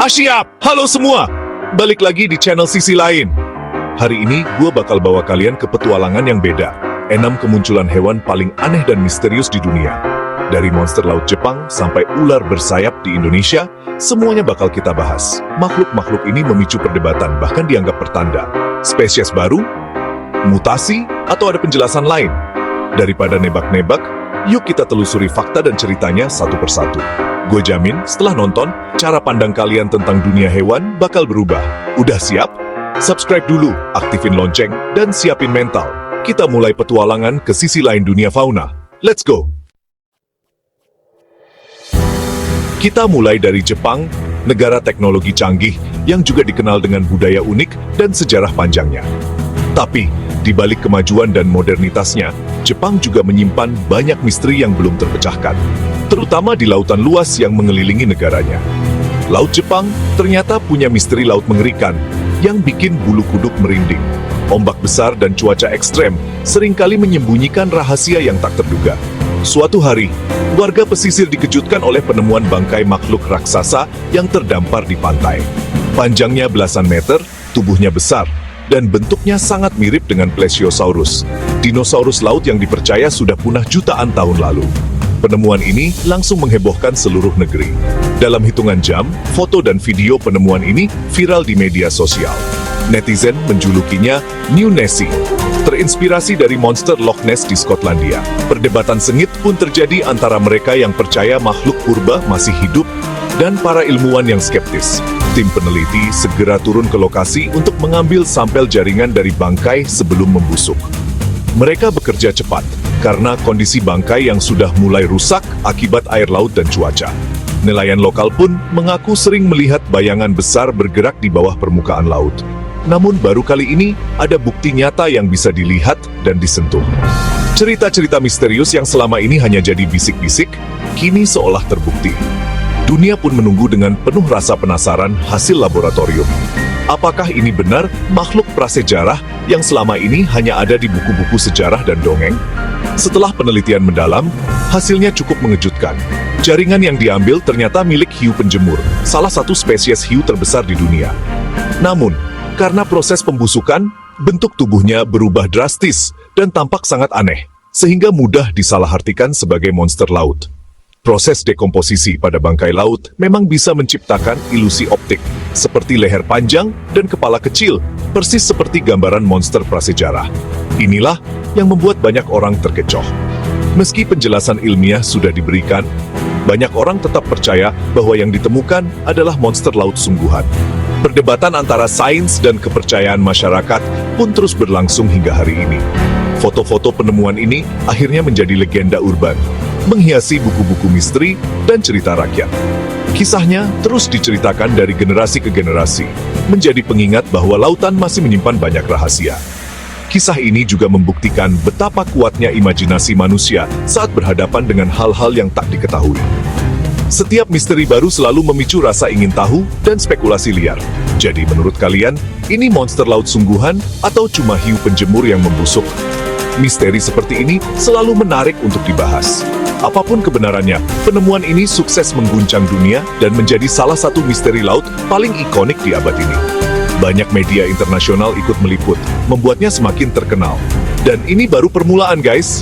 Siap! Halo semua! Balik lagi di channel Sisi Lain. Hari ini gue bakal bawa kalian ke petualangan yang beda. 6 kemunculan hewan paling aneh dan misterius di dunia. Dari monster laut Jepang sampai ular bersayap di Indonesia, semuanya bakal kita bahas. Makhluk-makhluk ini memicu perdebatan, bahkan dianggap pertanda. Spesies baru, mutasi, atau ada penjelasan lain? Daripada nebak-nebak, yuk kita telusuri fakta dan ceritanya satu persatu. Gue jamin, setelah nonton, cara pandang kalian tentang dunia hewan bakal berubah. Udah siap? Subscribe dulu, aktifin lonceng, dan siapin mental. Kita mulai petualangan ke sisi lain dunia fauna. Let's go! Kita mulai dari Jepang, negara teknologi canggih yang juga dikenal dengan budaya unik dan sejarah panjangnya. Tapi, di balik kemajuan dan modernitasnya, Jepang juga menyimpan banyak misteri yang belum terpecahkan, terutama di lautan luas yang mengelilingi negaranya. Laut Jepang ternyata punya misteri laut mengerikan yang bikin bulu kuduk merinding. Ombak besar dan cuaca ekstrem seringkali menyembunyikan rahasia yang tak terduga. Suatu hari, warga pesisir dikejutkan oleh penemuan bangkai makhluk raksasa yang terdampar di pantai. Panjangnya belasan meter, tubuhnya besar, dan bentuknya sangat mirip dengan Plesiosaurus, dinosaurus laut yang dipercaya sudah punah jutaan tahun lalu. Penemuan ini langsung menghebohkan seluruh negeri. Dalam hitungan jam, foto dan video penemuan ini viral di media sosial. Netizen menjulukinya New Nessie, terinspirasi dari monster Loch Ness di Skotlandia. Perdebatan sengit pun terjadi antara mereka yang percaya makhluk purba masih hidup dan para ilmuwan yang skeptis. Tim peneliti segera turun ke lokasi untuk mengambil sampel jaringan dari bangkai sebelum membusuk. Mereka bekerja cepat, karena kondisi bangkai yang sudah mulai rusak akibat air laut dan cuaca. Nelayan lokal pun mengaku sering melihat bayangan besar bergerak di bawah permukaan laut. Namun baru kali ini ada bukti nyata yang bisa dilihat dan disentuh. Cerita-cerita misterius yang selama ini hanya jadi bisik-bisik, kini seolah terbukti. Dunia pun menunggu dengan penuh rasa penasaran hasil laboratorium. Apakah ini benar makhluk prasejarah yang selama ini hanya ada di buku-buku sejarah dan dongeng? Setelah penelitian mendalam, hasilnya cukup mengejutkan. Jaringan yang diambil ternyata milik hiu penjemur, salah satu spesies hiu terbesar di dunia. Namun, karena proses pembusukan, bentuk tubuhnya berubah drastis dan tampak sangat aneh, sehingga mudah disalahartikan sebagai monster laut. Proses dekomposisi pada bangkai laut memang bisa menciptakan ilusi optik, seperti leher panjang dan kepala kecil, persis seperti gambaran monster prasejarah. Inilah yang membuat banyak orang terkecoh. Meski penjelasan ilmiah sudah diberikan, banyak orang tetap percaya bahwa yang ditemukan adalah monster laut sungguhan. Perdebatan antara sains dan kepercayaan masyarakat pun terus berlangsung hingga hari ini. Foto-foto penemuan ini akhirnya menjadi legenda urban, menghiasi buku-buku misteri dan cerita rakyat. Kisahnya terus diceritakan dari generasi ke generasi, menjadi pengingat bahwa lautan masih menyimpan banyak rahasia. Kisah ini juga membuktikan betapa kuatnya imajinasi manusia saat berhadapan dengan hal-hal yang tak diketahui. Setiap misteri baru selalu memicu rasa ingin tahu dan spekulasi liar. Jadi menurut kalian, ini monster laut sungguhan atau cuma hiu penjemur yang membusuk? Misteri seperti ini selalu menarik untuk dibahas. Apapun kebenarannya, penemuan ini sukses mengguncang dunia dan menjadi salah satu misteri laut paling ikonik di abad ini. Banyak media internasional ikut meliput, membuatnya semakin terkenal. Dan ini baru permulaan, guys.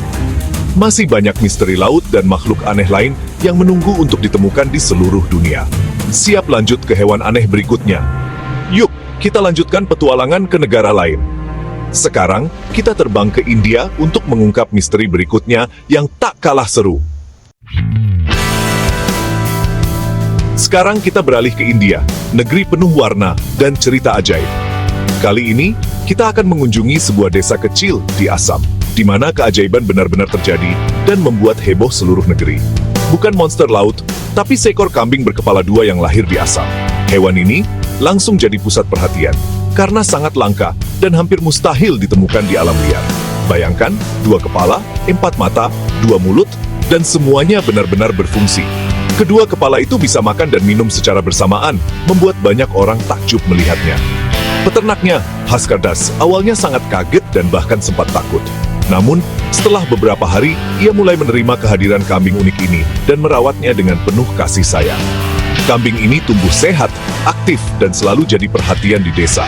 Masih banyak misteri laut dan makhluk aneh lain yang menunggu untuk ditemukan di seluruh dunia. Siap lanjut ke hewan aneh berikutnya? Yuk, kita lanjutkan petualangan ke negara lain. Sekarang, kita terbang ke India untuk mengungkap misteri berikutnya yang tak kalah seru. Sekarang kita beralih ke India, negeri penuh warna dan cerita ajaib. Kali ini, kita akan mengunjungi sebuah desa kecil di Assam, di mana keajaiban benar-benar terjadi dan membuat heboh seluruh negeri. Bukan monster laut, tapi seekor kambing berkepala dua yang lahir di Assam. Hewan ini langsung jadi pusat perhatian, karena sangat langka dan hampir mustahil ditemukan di alam liar. Bayangkan, 2 kepala, 4 mata, 2 mulut, dan semuanya benar-benar berfungsi. Kedua kepala itu bisa makan dan minum secara bersamaan, membuat banyak orang takjub melihatnya. Peternaknya, Haskardas, awalnya sangat kaget dan bahkan sempat takut. Namun, setelah beberapa hari, ia mulai menerima kehadiran kambing unik ini dan merawatnya dengan penuh kasih sayang. Kambing ini tumbuh sehat, aktif dan selalu jadi perhatian di desa.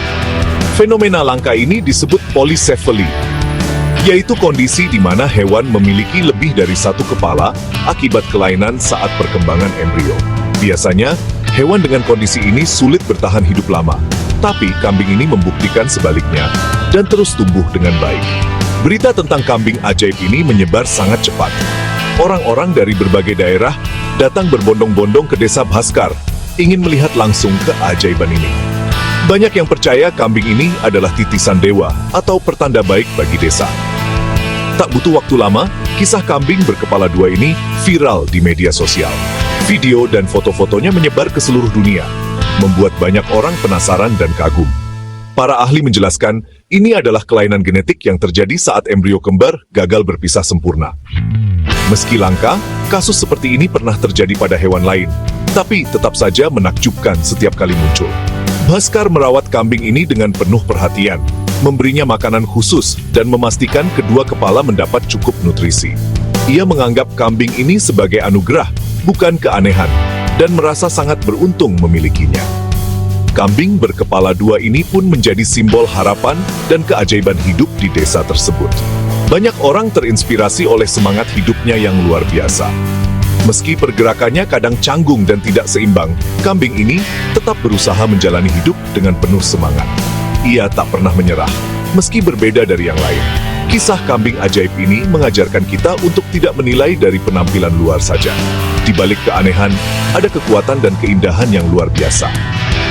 Fenomena langka ini disebut polycephaly, yaitu kondisi di mana hewan memiliki lebih dari satu kepala akibat kelainan saat perkembangan embrio. Biasanya, hewan dengan kondisi ini sulit bertahan hidup lama, tapi kambing ini membuktikan sebaliknya dan terus tumbuh dengan baik. Berita tentang kambing ajaib ini menyebar sangat cepat. Orang-orang dari berbagai daerah datang berbondong-bondong ke desa Bhaskar, ingin melihat langsung keajaiban ini. Banyak yang percaya kambing ini adalah titisan dewa atau pertanda baik bagi desa. Tak butuh waktu lama, kisah kambing berkepala dua ini viral di media sosial. Video dan foto-fotonya menyebar ke seluruh dunia, membuat banyak orang penasaran dan kagum. Para ahli menjelaskan, ini adalah kelainan genetik yang terjadi saat embrio kembar gagal berpisah sempurna. Meski langka, kasus seperti ini pernah terjadi pada hewan lain, tapi tetap saja menakjubkan setiap kali muncul. Bhaskar merawat kambing ini dengan penuh perhatian, memberinya makanan khusus, dan memastikan kedua kepala mendapat cukup nutrisi. Ia menganggap kambing ini sebagai anugerah, bukan keanehan, dan merasa sangat beruntung memilikinya. Kambing berkepala dua ini pun menjadi simbol harapan dan keajaiban hidup di desa tersebut. Banyak orang terinspirasi oleh semangat hidupnya yang luar biasa. Meski pergerakannya kadang canggung dan tidak seimbang, kambing ini tetap berusaha menjalani hidup dengan penuh semangat. Ia tak pernah menyerah, meski berbeda dari yang lain. Kisah kambing ajaib ini mengajarkan kita untuk tidak menilai dari penampilan luar saja. Di balik keanehan, ada kekuatan dan keindahan yang luar biasa.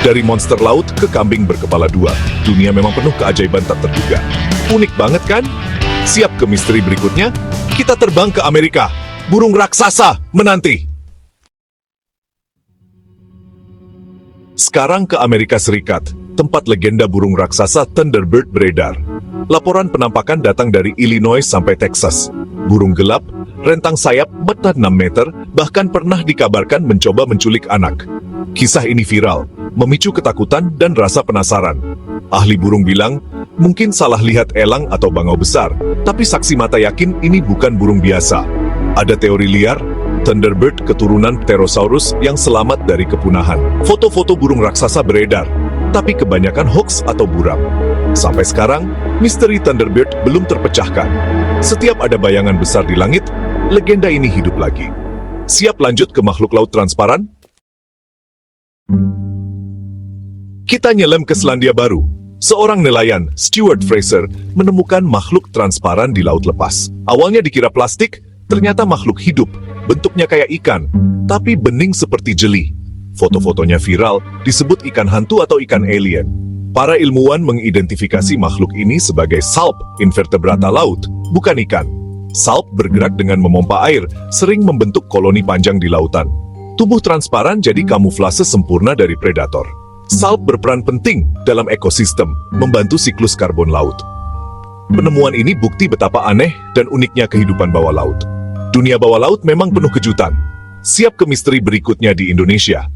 Dari monster laut ke kambing berkepala dua, dunia memang penuh keajaiban tak terduga. Unik banget kan? Siap ke misteri berikutnya? Kita terbang ke Amerika. Burung raksasa menanti. Sekarang ke Amerika Serikat, tempat legenda burung raksasa Thunderbird beredar. Laporan penampakan datang dari Illinois sampai Texas. Burung gelap, rentang sayap 4 meter, bahkan pernah dikabarkan mencoba menculik anak. Kisah ini viral, memicu ketakutan dan rasa penasaran. Ahli burung bilang, mungkin salah lihat elang atau bangau besar, tapi saksi mata yakin ini bukan burung biasa. Ada teori liar, Thunderbird keturunan Pterosaurus yang selamat dari kepunahan. Foto-foto burung raksasa beredar, tapi kebanyakan hoax atau buram. Sampai sekarang, misteri Thunderbird belum terpecahkan. Setiap ada bayangan besar di langit, legenda ini hidup lagi. Siap lanjut ke makhluk laut transparan? Kita nyelam ke Selandia Baru. Seorang nelayan, Stuart Fraser, menemukan makhluk transparan di laut lepas. Awalnya dikira plastik, ternyata makhluk hidup, bentuknya kayak ikan, tapi bening seperti jeli. Foto-fotonya viral, disebut ikan hantu atau ikan alien. Para ilmuwan mengidentifikasi makhluk ini sebagai salp invertebrata laut, bukan ikan. Salp bergerak dengan memompa air, sering membentuk koloni panjang di lautan. Tubuh transparan jadi kamuflase sempurna dari predator. Salp berperan penting dalam ekosistem, membantu siklus karbon laut. Penemuan ini bukti betapa aneh dan uniknya kehidupan bawah laut. Dunia bawah laut memang penuh kejutan. Siap ke misteri berikutnya di Indonesia.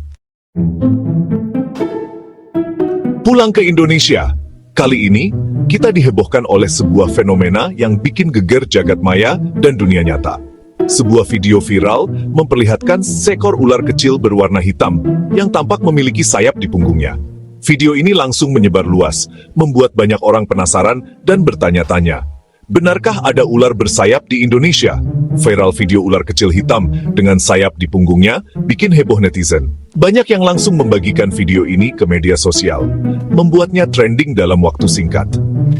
Pulang ke Indonesia. Kali ini, kita dihebohkan oleh sebuah fenomena yang bikin geger jagat maya dan dunia nyata. Sebuah video viral memperlihatkan seekor ular kecil berwarna hitam yang tampak memiliki sayap di punggungnya. Video ini langsung menyebar luas, membuat banyak orang penasaran dan bertanya-tanya, benarkah ada ular bersayap di Indonesia? Viral video ular kecil hitam dengan sayap di punggungnya bikin heboh netizen. Banyak yang langsung membagikan video ini ke media sosial, membuatnya trending dalam waktu singkat.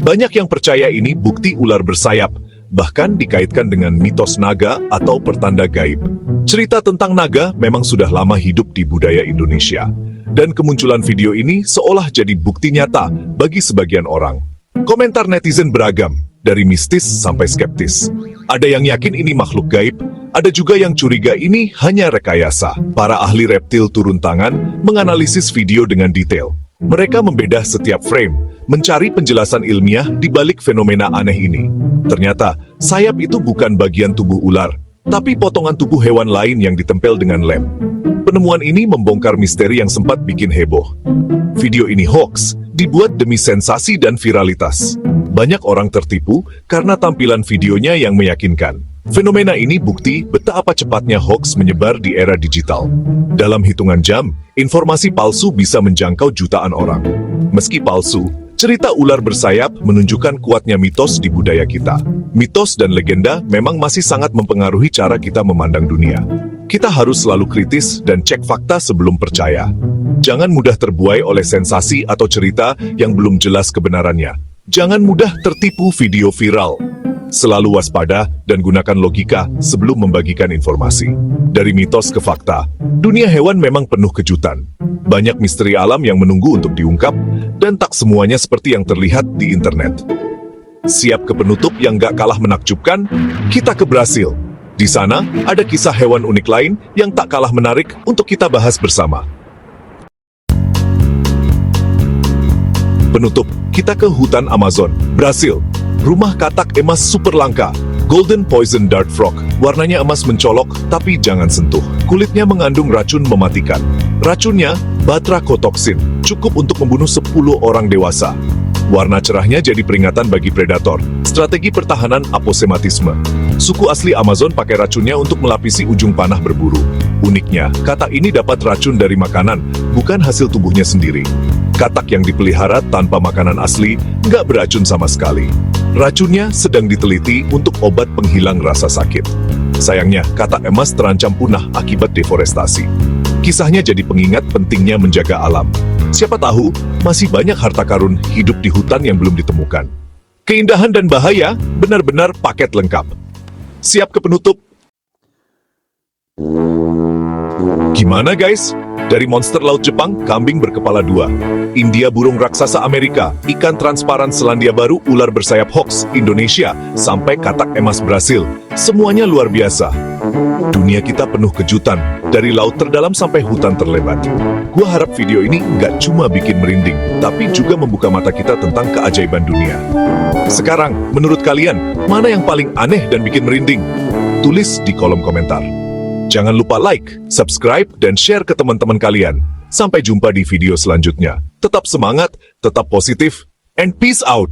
Banyak yang percaya ini bukti ular bersayap, bahkan dikaitkan dengan mitos naga atau pertanda gaib. Cerita tentang naga memang sudah lama hidup di budaya Indonesia, dan kemunculan video ini seolah jadi bukti nyata bagi sebagian orang. Komentar netizen beragam, dari mistis sampai skeptis. Ada yang yakin ini makhluk gaib, ada juga yang curiga ini hanya rekayasa. Para ahli reptil turun tangan menganalisis video dengan detail. Mereka membedah setiap frame, mencari penjelasan ilmiah di balik fenomena aneh ini. Ternyata, sayap itu bukan bagian tubuh ular, tapi potongan tubuh hewan lain yang ditempel dengan lem. Penemuan ini membongkar misteri yang sempat bikin heboh. Video ini hoax, dibuat demi sensasi dan viralitas. Banyak orang tertipu karena tampilan videonya yang meyakinkan. Fenomena ini bukti betapa cepatnya hoax menyebar di era digital. Dalam hitungan jam, informasi palsu bisa menjangkau jutaan orang. Meski palsu, cerita ular bersayap menunjukkan kuatnya mitos di budaya kita. Mitos dan legenda memang masih sangat mempengaruhi cara kita memandang dunia. Kita harus selalu kritis dan cek fakta sebelum percaya. Jangan mudah terbuai oleh sensasi atau cerita yang belum jelas kebenarannya. Jangan mudah tertipu video viral. Selalu waspada dan gunakan logika sebelum membagikan informasi. Dari mitos ke fakta, dunia hewan memang penuh kejutan. Banyak misteri alam yang menunggu untuk diungkap, dan tak semuanya seperti yang terlihat di internet. Siap ke penutup yang gak kalah menakjubkan? Kita ke Brasil. Di sana, ada kisah hewan unik lain yang tak kalah menarik untuk kita bahas bersama. Penutup, kita ke hutan Amazon, Brasil. Rumah katak emas super langka, Golden Poison Dart Frog. Warnanya emas mencolok, tapi jangan sentuh. Kulitnya mengandung racun mematikan. Racunnya, batrachotoksin, cukup untuk membunuh 10 orang dewasa. Warna cerahnya jadi peringatan bagi predator. Strategi pertahanan aposematisme. Suku asli Amazon pakai racunnya untuk melapisi ujung panah berburu. Uniknya, katak ini dapat racun dari makanan, bukan hasil tubuhnya sendiri. Katak yang dipelihara tanpa makanan asli nggak beracun sama sekali. Racunnya sedang diteliti untuk obat penghilang rasa sakit. Sayangnya, katak emas terancam punah akibat deforestasi. Kisahnya jadi pengingat pentingnya menjaga alam. Siapa tahu, masih banyak harta karun hidup di hutan yang belum ditemukan. Keindahan dan bahaya benar-benar paket lengkap. Siap ke penutup? Gimana guys? Dari monster laut Jepang, kambing berkepala dua, India burung raksasa Amerika, ikan transparan Selandia Baru, ular bersayap hoax Indonesia, sampai katak emas Brasil. Semuanya luar biasa. Dunia kita penuh kejutan, dari laut terdalam sampai hutan terlebat. Gua harap video ini nggak cuma bikin merinding, tapi juga membuka mata kita tentang keajaiban dunia. Sekarang, menurut kalian, mana yang paling aneh dan bikin merinding? Tulis di kolom komentar. Jangan lupa like, subscribe, dan share ke teman-teman kalian. Sampai jumpa di video selanjutnya. Tetap semangat, tetap positif, and peace out!